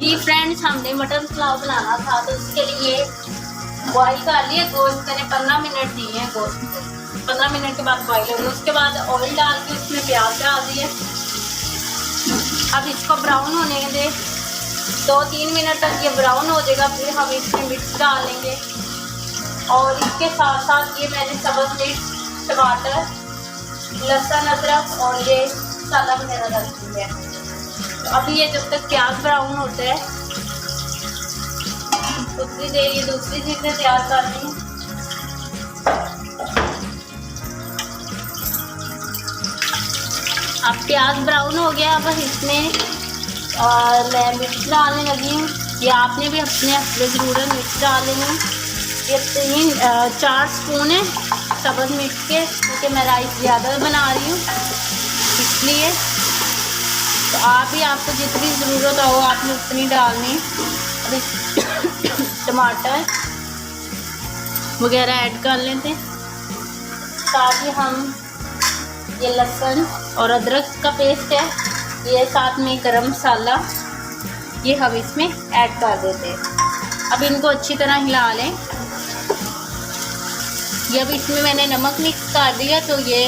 जी friends, हमने mutton pulao बनाना था तो उसके लिए बॉईल कर लिए गोश्त। मैंने 15 मिनट दिए हैं गोश्त को। 15 मिनट के बाद बॉईल हो गया। उसके बाद ऑयल डाल के उसमें प्याज डाल दिए। अब इसको ब्राउन होने दे 2-3 मिनट तक। ये ब्राउन हो जाएगा, फिर हम इसमें मिर्च डालेंगे और इसके साथ साथ ये मैंने सब्ज़ मिर्च, टमाटर, लहसुन, अदरक और ये मसाला वगैरह डाल दी है। तो अभी ये जब तक प्याज ब्राउन होता है उतनी देर ये दूसरी चीज़ें तैयार कर ली। अब प्याज ब्राउन हो गया। अब इसमें मैं मिर्च डालने लगी हूँ। ये आपने भी अपने ज़रूरत मिर्च डालनी है। ये 4 स्पून है सब्ज़ मिर्च के, क्योंकि मैं राइस ज़्यादा बना रही हूँ इसलिए। तो आप भी आपको जितनी ज़रूरत हो आपने उतनी डालनी। टमाटर वगैरह ऐड कर लेते हैं। साथ ही हम ये लहसुन और अदरक का पेस्ट है, ये साथ में गरम मसाला, ये हम इसमें ऐड कर देते हैं। अब इनको अच्छी तरह हिला लें। ये अब इसमें मैंने नमक मिक्स कर दिया। तो ये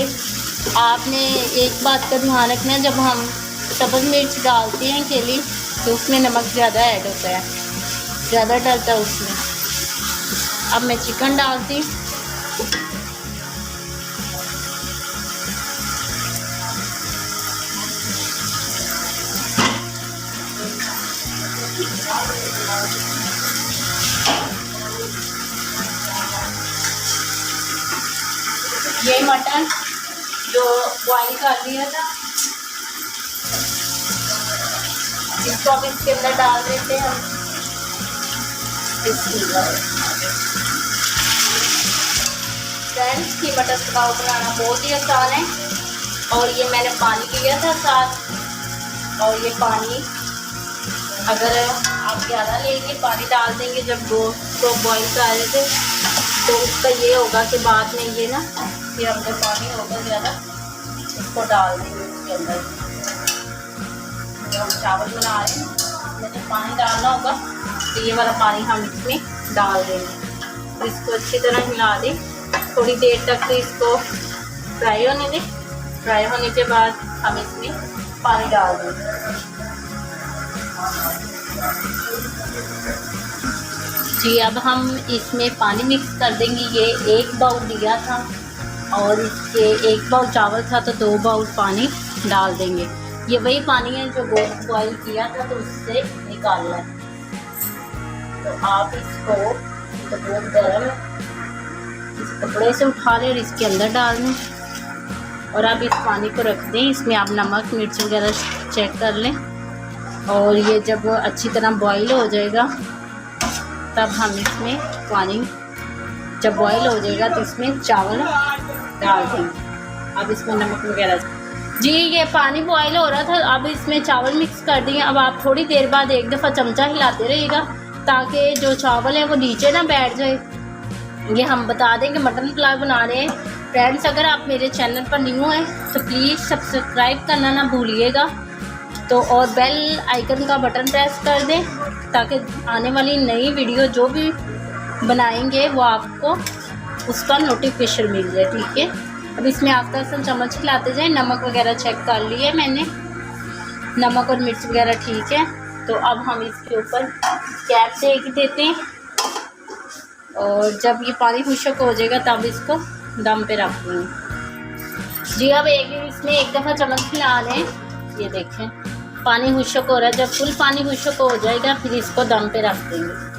आपने एक बात का ध्यान रखना है, जब हम सब्ज़ मिर्च डालते हैं केली तो उसमें नमक ज़्यादा ऐड होता है, ज़्यादा डलता है उसमें। अब मैं चिकन डालती। ये मटन जो बॉईल कर लिया था इसको अब इसके अंदर डाल देते हैं। फ्रेंड्स, की मटर पुलाव बनाना बहुत ही आसान है। और ये मैंने पानी लिया था साथ, और ये पानी अगर आप ज़्यादा लेंगे पानी डाल देंगे जब गोश्त को बॉईल कर रहे थे तो उसका ये होगा कि बाद में ये ना फिर हमने पानी होगा ज़्यादा इसको डाल देंगे उसके अंदर। हम चावल बना रहे हैं, इसमें जब पानी डालना होगा तो ये वाला पानी हम इसमें डाल देंगे। तो इसको अच्छी तरह हिला दें थोड़ी देर तक। तो इसको फ्राई होने दें। फ्राई होने के बाद हम इसमें पानी डाल देंगे। जी, अब हम इसमें पानी मिक्स कर देंगे। ये 1 बाउल दिया था और इसके 1 बाउल चावल था तो 2 बाउल पानी डाल देंगे। ये वही पानी है जो गोश्त बॉईल किया था तो उससे निकालना है। तो आप इसको तो बहुत गर्म है, इस कपड़े से उठा लें और इसके अंदर डाल दें और आप इस पानी को रख दें। इसमें आप नमक मिर्च वगैरह चेक कर लें और ये जब अच्छी तरह बॉईल हो जाएगा तब हम इसमें पानी, जब बॉईल हो जाएगा तो इसमें चावल डाल देंगे। अब इसमें नमक वगैरह। जी, ये पानी बॉईल हो रहा था, अब इसमें चावल मिक्स कर दिए। अब आप थोड़ी देर बाद एक दफ़ा चमचा हिलाते रहिएगा ताकि जो चावल है वो नीचे ना बैठ जाए। ये हम बता दें कि मटन पुलाव बना रहे हैं। फ्रेंड्स, अगर आप मेरे चैनल पर न्यू हैं तो प्लीज़ सब्सक्राइब करना ना भूलिएगा। तो और बेल आइकन का बटन प्रेस कर दें ताकि आने वाली नई वीडियो जो भी बनाएंगे वो आपको उसका नोटिफिकेशन मिल जाए। ठीक है। अब इसमें आस्ते आस्ते चम्मच खिलाते जाए। नमक वगैरह चेक कर लिए मैंने, नमक और मिर्च वगैरह ठीक है। तो अब हम इसके ऊपर कैप सेक देते हैं और जब ये पानी खुश्क हो जाएगा तब इसको दम पे रख देंगे। जी, अब इसमें एक दफ़ा चम्मच खिला लें। ये देखें पानी खुश्क हो रहा है। जब फुल पानी खुश्क हो जाएगा फिर इसको दम पे रख देंगे।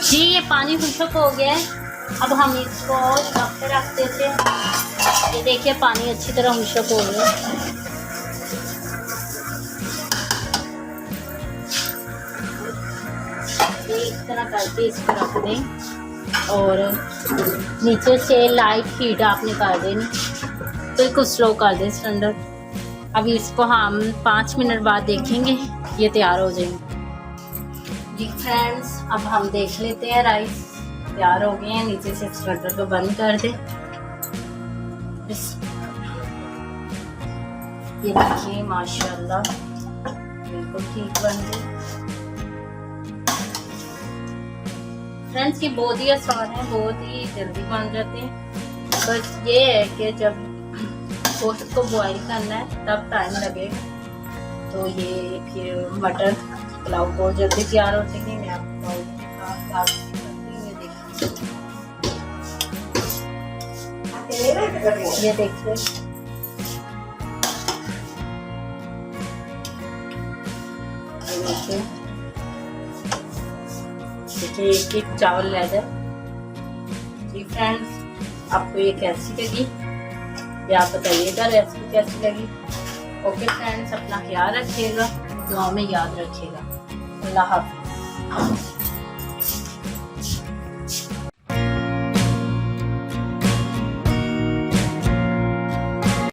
जी, ये पानी खुश्क हो गया है। अब हम इसको दम पे रख देते हैं। ये देखिए पानी अच्छी तरह खुश्क हो गया। ये इस तरह करके इसको रख दें और नीचे से लाइट हीट आपने कर देनी, बिल्कुल स्लो कर दें सिलेंडर। अभी इसको हम 5 मिनट बाद देखेंगे, ये तैयार हो जाएंगे। जी फ्रेंड्स, अब हम देख लेते हैं। राइस तैयार हो गए हैं। नीचे से सिलेंडर को बंद कर दें। ये देखिए माशाल्लाह बिल्कुल ठीक बन गई। फ्रेंड्स ये बहुत ही आसान है, बहुत ही जल्दी बन जाते हैं। बस ये है कि जब गोश्त को बॉईल करना है तब टाइम लगेगा। तो ये फिर मटर पुलाव बहुत जल्दी तैयार हो जाएगी। मैं आपको ये देखिए देखिए एक एक चावल ले जाए। जी फ्रेंड्स, आपको ये कैसी लगी या आप बताइएगा रेसिपी कैसी लगी। ओके फ्रेंड्स, अपना ख्याल रखिएगा, दुआ में याद रखिएगा। अल्लाह हाफिज़।